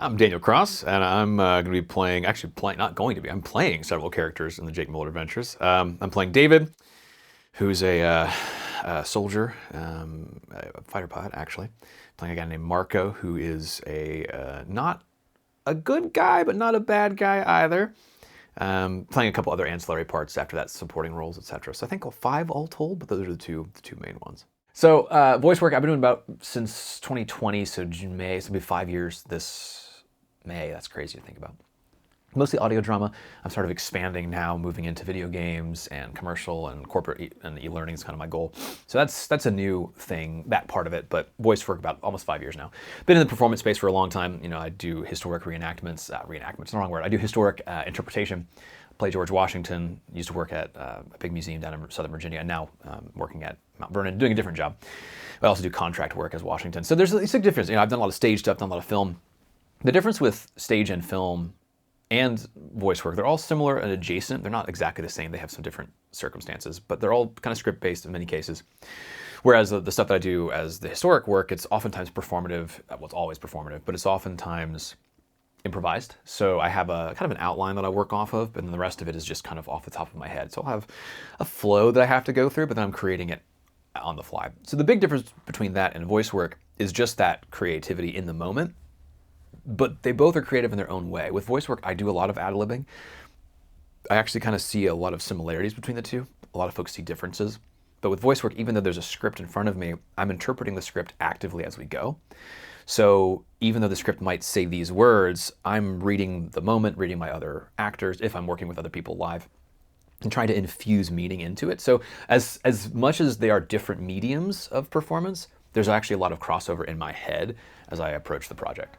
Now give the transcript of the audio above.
I'm Daniel Cross, and I'm going to be playing, not going to be, I'm playing several characters in the Jake Muller Adventures. I'm playing David, who's a soldier, a fighter pilot, actually. Playing a guy named Marco, who is not a good guy, but not a bad guy either. Playing a couple other ancillary parts after that, supporting roles, etc. So I think 5 all told, but those are the two main ones. So voice work I've been doing about since 2020, so May, so it'll be 5 years this May. That's crazy to think about. Mostly audio drama. I'm sort of expanding now, moving into video games and commercial and corporate and e-learning is kind of my goal. So that's a new thing, that part of it, but voice work about almost 5 years now. Been in the performance space for a long time. You know, I do historic reenactments, reenactments, the wrong word. I do historic interpretation. Play George Washington, used to work at a big museum down in Southern Virginia, and now working at Mount Vernon, doing a different job. I also do contract work as Washington. So there's a difference. You know, I've done a lot of stage stuff, done a lot of film. The difference with stage and film and voice work, they're all similar and adjacent. They're not exactly the same. They have some different circumstances, but they're all kind of script-based in many cases. Whereas the stuff that I do as the historic work, it's oftentimes performative. Well, it's always performative, but it's oftentimes improvised. So I have a kind of an outline that I work off of, and then the rest of it is just kind of off the top of my head. So I'll have a flow that I have to go through, but then I'm creating it on the fly. So the big difference between that and voice work is just that creativity in the moment. But they both are creative in their own way. With voice work, I do a lot of ad-libbing. I actually kind of see a lot of similarities between the two. A lot of folks see differences. But with voice work, even though there's a script in front of me, I'm interpreting the script actively as we go. So even though the script might say these words, I'm reading the moment, reading my other actors, if I'm working with other people live, and trying to infuse meaning into it. So as much as they are different mediums of performance, there's actually a lot of crossover in my head as I approach the project.